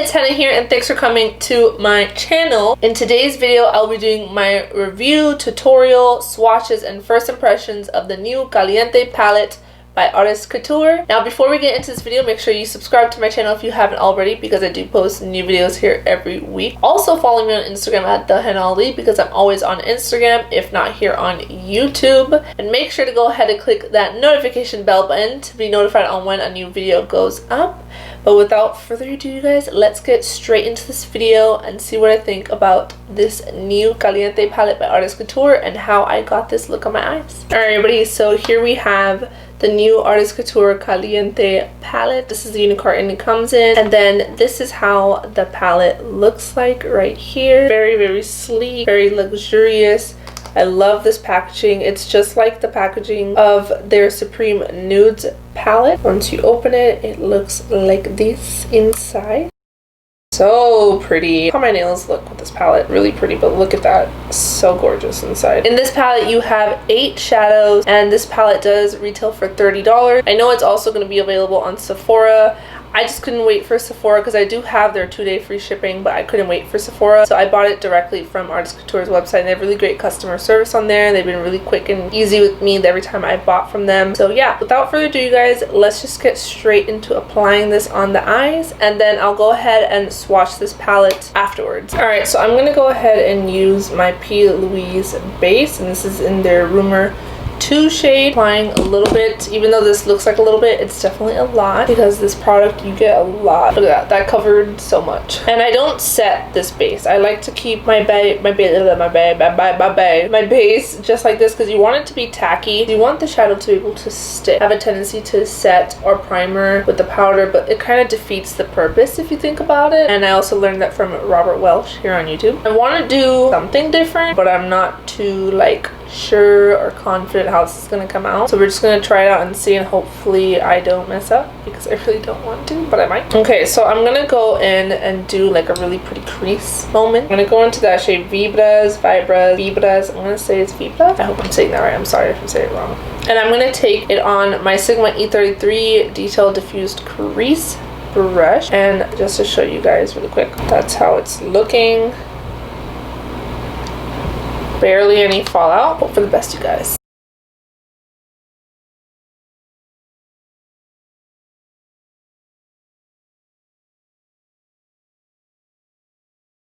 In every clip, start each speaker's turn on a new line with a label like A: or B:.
A: it's Henna here, and thanks for coming to my channel. In today's video, I'll be doing my review, tutorial, swatches, and first impressions of the new Caliente palette by Artist Couture. Now, before we get into this video, make sure you subscribe to my channel if you haven't already, because I do post new videos here every week. Also, follow me on Instagram at Thehennaali, because I'm always on Instagram, if not here on YouTube. And make sure to go ahead and click that notification bell button to be notified on when a new video goes up. But without further ado, you guys, let's get straight into this video and see what I think about this new Caliente palette by Artist Couture and how I got this look on my eyes. Alright, everybody, so here we have the new Artist Couture Caliente palette. This is the unicorn it comes in, and then this is how the palette looks like right here. Very, very sleek, very luxurious. I love this packaging. It's just like the packaging of their Supreme Nudes palette. Once you open it, it looks like this inside. So pretty. How my nails look with this palette. Really pretty, but look at that. So gorgeous inside. In this palette, you have 8 shadows, and this palette does retail for $30. I know it's also going to be available on Sephora. I just couldn't wait for Sephora because I do have their 2-day free shipping, but I couldn't wait for Sephora. So I bought it directly from Artist Couture's website, and they have really great customer service on there. They've been really quick and easy with me every time I bought from them. So yeah, without further ado, you guys, let's just get straight into applying this on the eyes, and then I'll go ahead and swatch this palette afterwards. Alright, so I'm going to go ahead and use my P. Louise base, and this is in their Rumor 2 shade. Applying a little bit. Even though this looks like a little bit, it's definitely a lot, because this product you get a lot. Look at that, that covered so much. And I don't set this base. I like to keep my base just like this, because you want it to be tacky. You want the shadow to be able to stick. Have a tendency to set or primer with the powder, but it kind of defeats the purpose if you think about it. And I also learned that from Robert Welsh here on YouTube. I want to do something different, but I'm not too like sure or confident how this is going to come out, so we're just going to try it out and see, and hopefully I don't mess up, because I really don't want to, but I might. Okay, so I'm going to go in and do like a really pretty crease moment. I'm going to go into that shade Vibras. I'm going to say it's Vibra. I hope I'm saying that right. I'm sorry if I'm saying it wrong. And I'm going to take it on my Sigma E33 Detail Diffused Crease brush, and just to show you guys really quick, that's how it's looking. Barely any fallout. Hope for the best, you guys.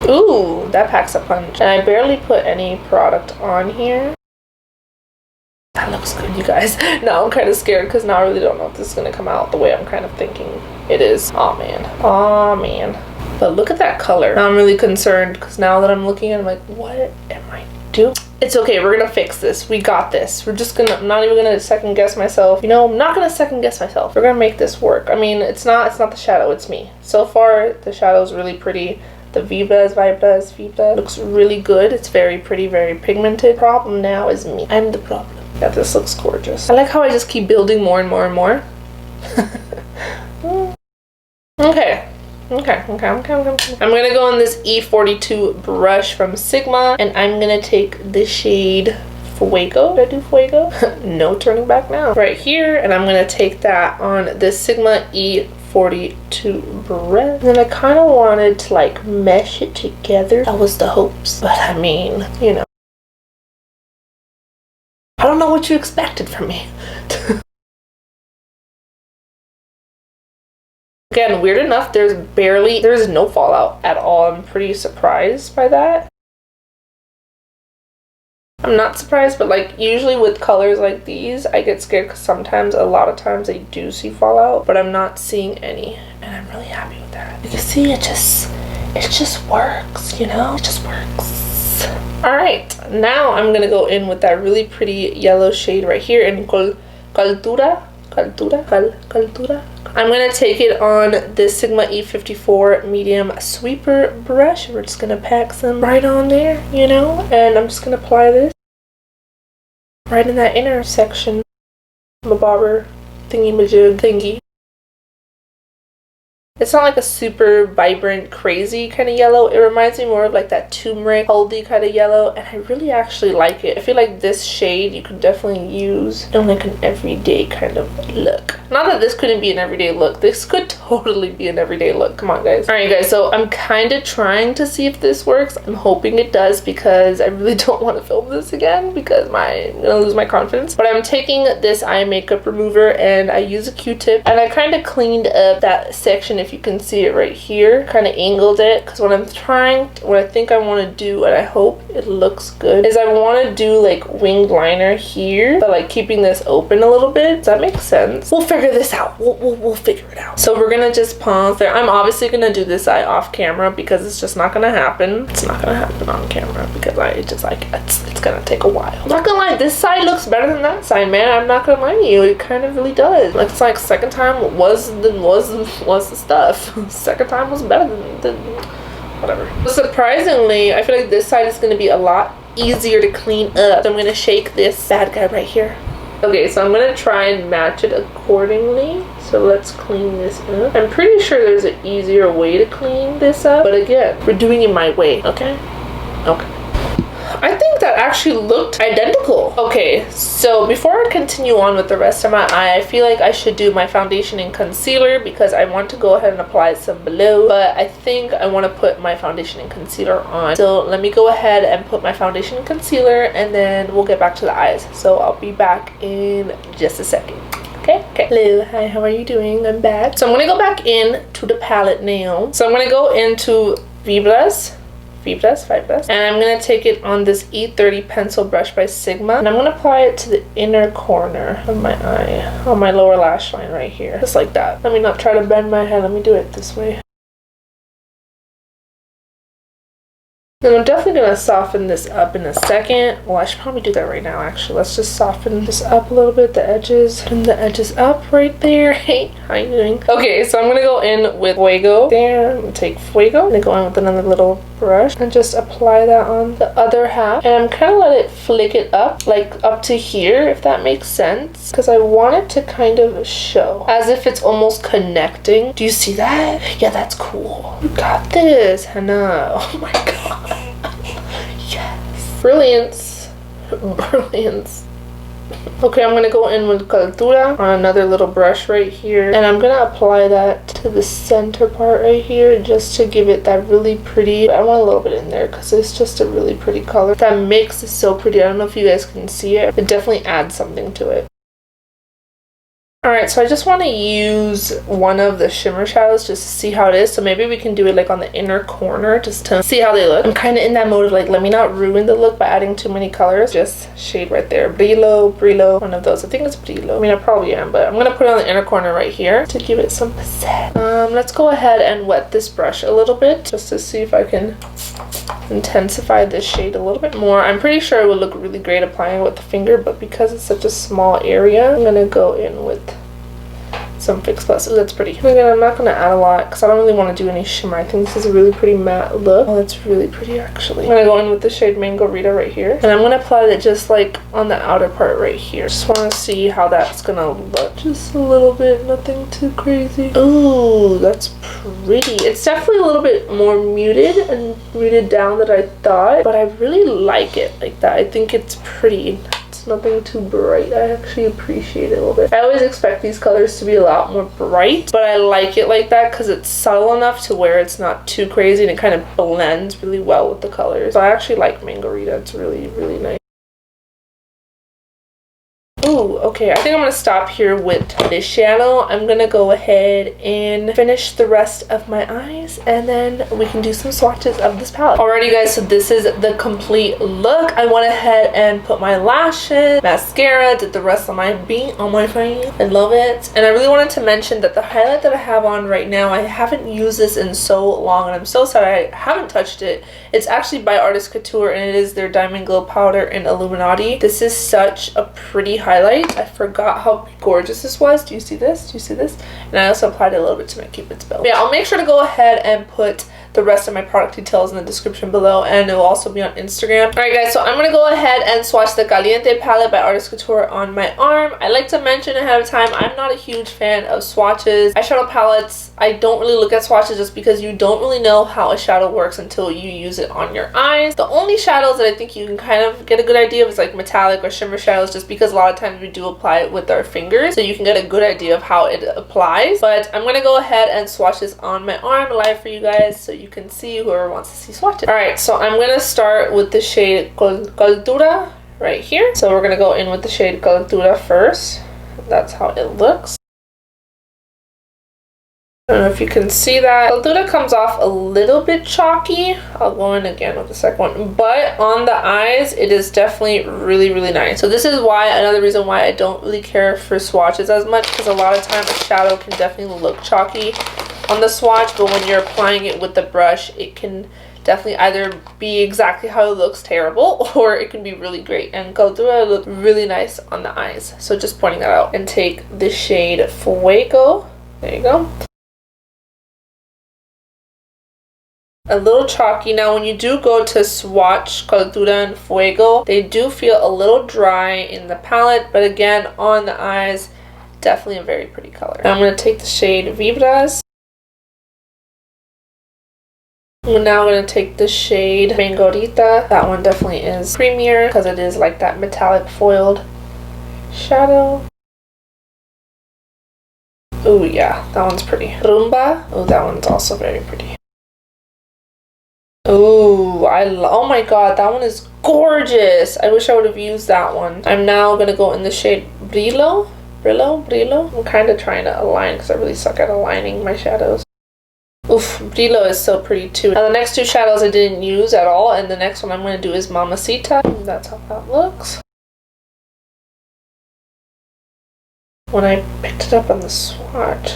A: Ooh, that packs a punch. And I barely put any product on here. That looks good, you guys. Now I'm kind of scared, because now I really don't know if this is going to come out the way I'm kind of thinking it is. Oh man. Oh man. But look at that color. Now I'm really concerned, because now that I'm looking at it, I'm like, what am I doing? It's okay, we're gonna fix this. We got this. We're just gonna, I'm not even gonna second guess myself. You know, I'm not gonna second guess myself. We're gonna make this work. I mean, it's not the shadow, it's me. So far, the shadow is really pretty. The Vibra looks really good. It's very pretty, very pigmented. Problem now is me. I'm the problem. Yeah, this looks gorgeous. I like how I just keep building more and more and more. Okay. I'm gonna go on this E42 brush from Sigma, and I'm gonna take the shade Fuego. Did I do Fuego? No turning back now. Right here, and I'm gonna take that on this Sigma E42 brush. And then I kind of wanted to like mesh it together. That was the hopes, but I mean, you know, I don't know what you expected from me. Again, weird enough, there's no fallout at all. I'm pretty surprised by that. I'm not surprised, but like usually with colors like these, I get scared because sometimes, a lot of times, I do see fallout, but I'm not seeing any, and I'm really happy with that. You can see it just works, you know? It just works. Alright, now I'm gonna go in with that really pretty yellow shade right here in Cultura. I'm going to take it on this Sigma E54 medium sweeper brush. We're just going to pack some right on there, you know, and I'm just going to apply this right in that inner section. My bobber thingy majig thingy. It's not like a super vibrant, crazy kind of yellow. It reminds me more of like that turmeric, haldi kind of yellow, and I really actually like it. I feel like this shade you could definitely use in like an everyday kind of look. Not that this couldn't be an everyday look. This could totally be an everyday look. Come on, guys. All right, guys. So I'm kind of trying to see if this works. I'm hoping it does because I really don't want to film this again because I'm gonna lose my confidence. But I'm taking this eye makeup remover and I use a Q-tip and I kind of cleaned up that section. If you can see it right here, kind of angled it because what I think I want to do, and I hope it looks good, is I want to do like winged liner here, but like keeping this open a little bit. Does that make sense? We'll figure this out. We'll figure it out. So we're gonna just pause there. I'm obviously gonna do this eye off camera because it's just not gonna happen. It's not gonna happen on camera because it's gonna take a while. I'm not gonna lie, this side looks better than that side, man. I'm not gonna lie to you, it kind of really does. Like, it's like second time was the stuff. Second time was better than whatever. Surprisingly, I feel like this side is going to be a lot easier to clean up. So I'm going to shake this bad guy right here. Okay, so I'm going to try and match it accordingly. So let's clean this up. I'm pretty sure there's an easier way to clean this up, but again, we're doing it my way, okay? Okay. I think that actually looked identical. Okay, so before I continue on with the rest of my eye, I feel like I should do my foundation and concealer because I want to go ahead and apply some below, but I think I want to put my foundation and concealer on. So let me go ahead and put my foundation and concealer and then we'll get back to the eyes. So I'll be back in just a second. Okay. Hello, hi, how are you doing? I'm back. So I'm going to go back in to the palette now. So I'm going to go into Vibras, and I'm going to take it on this E30 pencil brush by Sigma, and I'm going to apply it to the inner corner of my eye, on my lower lash line right here, just like that. Let me not try to bend my head, let me do it this way. And I'm definitely going to soften this up in a second. Well, I should probably do that right now, actually. Let's just soften this up a little bit, the edges, and the edges up right there. Hey, how you doing? Okay, so I'm going to go in with Fuego. There, I'm going to take Fuego. I'm going to go in with another little brush and just apply that on the other half. And I'm kind of let it flick it up, like up to here, if that makes sense. Because I want it to kind of show, as if it's almost connecting. Do you see that? Yeah, that's cool. You got this, Hannah. Oh my god. Yes. Brilliance. Brilliance. Okay, I'm going to go in with Cultura on another little brush right here. And I'm going to apply that to the center part right here just to give it that really pretty. I want a little bit in there because it's just a really pretty color. That mix is so pretty. I don't know if you guys can see it. It definitely adds something to it. Alright, so I just want to use one of the shimmer shadows just to see how it is. So maybe we can do it like on the inner corner just to see how they look. I'm kind of in that mode of like, let me not ruin the look by adding too many colors. Just shade right there. Brillo, one of those. I think it's Brillo. I mean, I probably am, but I'm going to put it on the inner corner right here to give it some pizzazz. Let's go ahead and wet this brush a little bit just to see if I can intensify this shade a little bit more. I'm pretty sure it would look really great applying it with the finger, but because it's such a small area, I'm gonna go in with some Fix Plus. Oh, that's pretty. Again, I'm not gonna add a lot because I don't really want to do any shimmer. I think this is a really pretty matte look. Oh, that's really pretty actually. I'm gonna go in with the shade Mangorita right here, and I'm gonna apply it just like on the outer part right here. Just want to see how that's gonna look. Just a little bit, nothing too crazy. Ooh, that's pretty. It's definitely a little bit more muted and muted down than I thought, but I really like it like that. I think it's pretty. Nothing too bright. I actually appreciate it a little bit. I always expect these colors to be a lot more bright, but I like it like that because it's subtle enough to where it's not too crazy and it kind of blends really well with the colors. So I actually like Mangorita. It's really, really nice. Ooh, okay, I think I'm going to stop here with this shadow. I'm going to go ahead and finish the rest of my eyes and then we can do some swatches of this palette. Alrighty guys, so this is the complete look. I went ahead and put my lashes, mascara, did the rest of my beat on my face. I love it. And I really wanted to mention that the highlight that I have on right now, I haven't used this in so long and I'm so sorry I haven't touched it. It's actually by Artist Couture and it is their Diamond Glow Powder in Illuminati. This is such a pretty highlight. I forgot how gorgeous this was. Do you see this? Do you see this? And I also applied it a little bit to my Cupid's bow. Yeah, I'll make sure to go ahead and put the rest of my product details in the description below and it will also be on Instagram. Alright guys, so I'm going to go ahead and swatch the Caliente palette by Artist Couture on my arm. I like to mention ahead of time, I'm not a huge fan of swatches. Eyeshadow palettes I don't really look at swatches just because you don't really know how a shadow works until you use it on your eyes. The only shadows that I think you can kind of get a good idea of is like metallic or shimmer shadows, just because a lot of times we do apply it with our fingers, so you can get a good idea of how it applies. But I'm gonna go ahead and swatch this on my arm live for you guys so you can see, whoever wants to see swatches. Alright, so I'm gonna start with the shade Cultura right here. So we're gonna go in with the shade Cultura first. That's how it looks. I don't know if you can see that. Cultura comes off a little bit chalky. I'll go in again with the second one. But on the eyes, it is definitely really, really nice. So this is why, another reason why I don't really care for swatches as much, because a lot of time a shadow can definitely look chalky on the swatch, but when you're applying it with the brush, it can definitely either be exactly how it looks, terrible, or it can be really great. And Cultura look really nice on the eyes. So just pointing that out. And take the shade Fuego. There you go. A little chalky. Now when you do go to swatch Cultura and Fuego, they do feel a little dry in the palette, but again on the eyes, definitely a very pretty color. Now I'm going to take the shade Vibras. I'm now going to take the shade Mangorita. That one definitely is creamier because it is like that metallic foiled shadow. Oh yeah, that one's pretty. Rumba. Oh, that one's also very pretty. Oh, oh my god, that one is gorgeous. I wish I would have used that one. I'm now going to go in the shade Brillo. I'm kind of trying to align because I really suck at aligning my shadows. Oof, Brillo is so pretty too. Now the next two shadows I didn't use at all, and the next one I'm going to do is Mamacita. That's how that looks. When I picked it up on the swatch.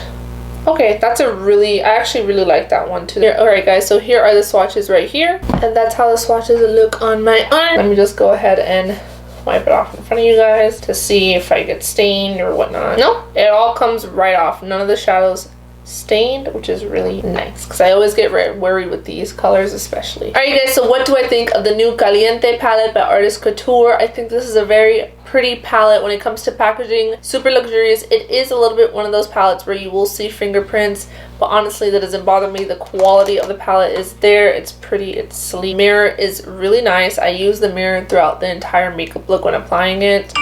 A: Okay, that's I actually really like that one too. Alright guys, so here are the swatches right here. And that's how the swatches look on my arm. Let me just go ahead and wipe it off in front of you guys to see if I get stained or whatnot. No, it all comes right off. None of the shadows stained, which is really nice because I always get worried with these colors especially. Alright guys, so what do I think of the new Caliente palette by Artist Couture? I think this is a very pretty palette when it comes to packaging. Super luxurious. It is a little bit one of those palettes where you will see fingerprints, but honestly that doesn't bother me. The quality of the palette is there. It's pretty, it's sleek. Mirror is really nice. I use the mirror throughout the entire makeup look when applying it.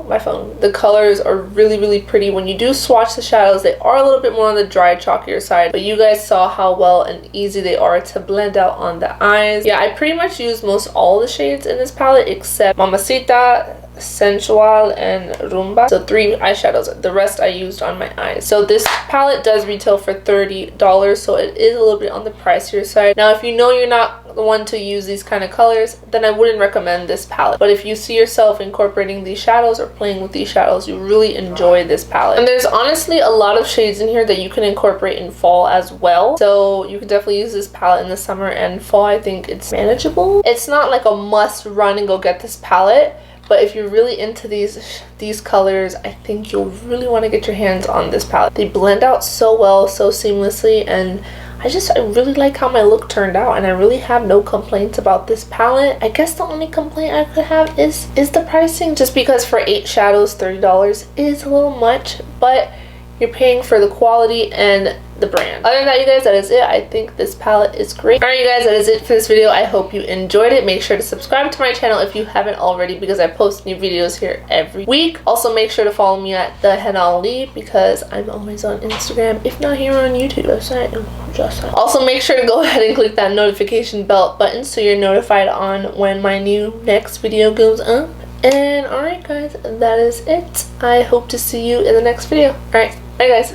A: My phone. The colors are really, really pretty. When you do swatch the shadows, they are a little bit more on the dry, chalkier side, but you guys saw how well and easy they are to blend out on the eyes. Yeah, I pretty much use most all the shades in this palette except Mamacita, Sensual, and Rumba. So 3 eyeshadows. The rest I used on my eyes. So this palette does retail for $30, so it is a little bit on the pricier side. Now if you know you're not the one to use these kind of colors, then I wouldn't recommend this palette. But if you see yourself incorporating these shadows or playing with these shadows, you really enjoy this palette. And there's honestly a lot of shades in here that you can incorporate in fall as well. So you can definitely use this palette in the summer and fall. I think it's manageable. It's not like a must run and go get this palette, but if you're really into these colors, I think you'll really want to get your hands on this palette. They blend out so well, so seamlessly, and I really like how my look turned out, and I really have no complaints about this palette. I guess the only complaint I could have is the pricing, just because for 8 shadows, $30 is a little much, but you're paying for the quality and the brand. Other than that, you guys, that is it. I think this palette is great. Alright, you guys, that is it for this video. I hope you enjoyed it. Make sure to subscribe to my channel if you haven't already, because I post new videos here every week. Also, make sure to follow me at Thehennaali because I'm always on Instagram, if not here on YouTube. Also, make sure to go ahead and click that notification bell button so you're notified on when my new next video goes up. And alright guys, that is it. I hope to see you in the next video. Alright, bye guys.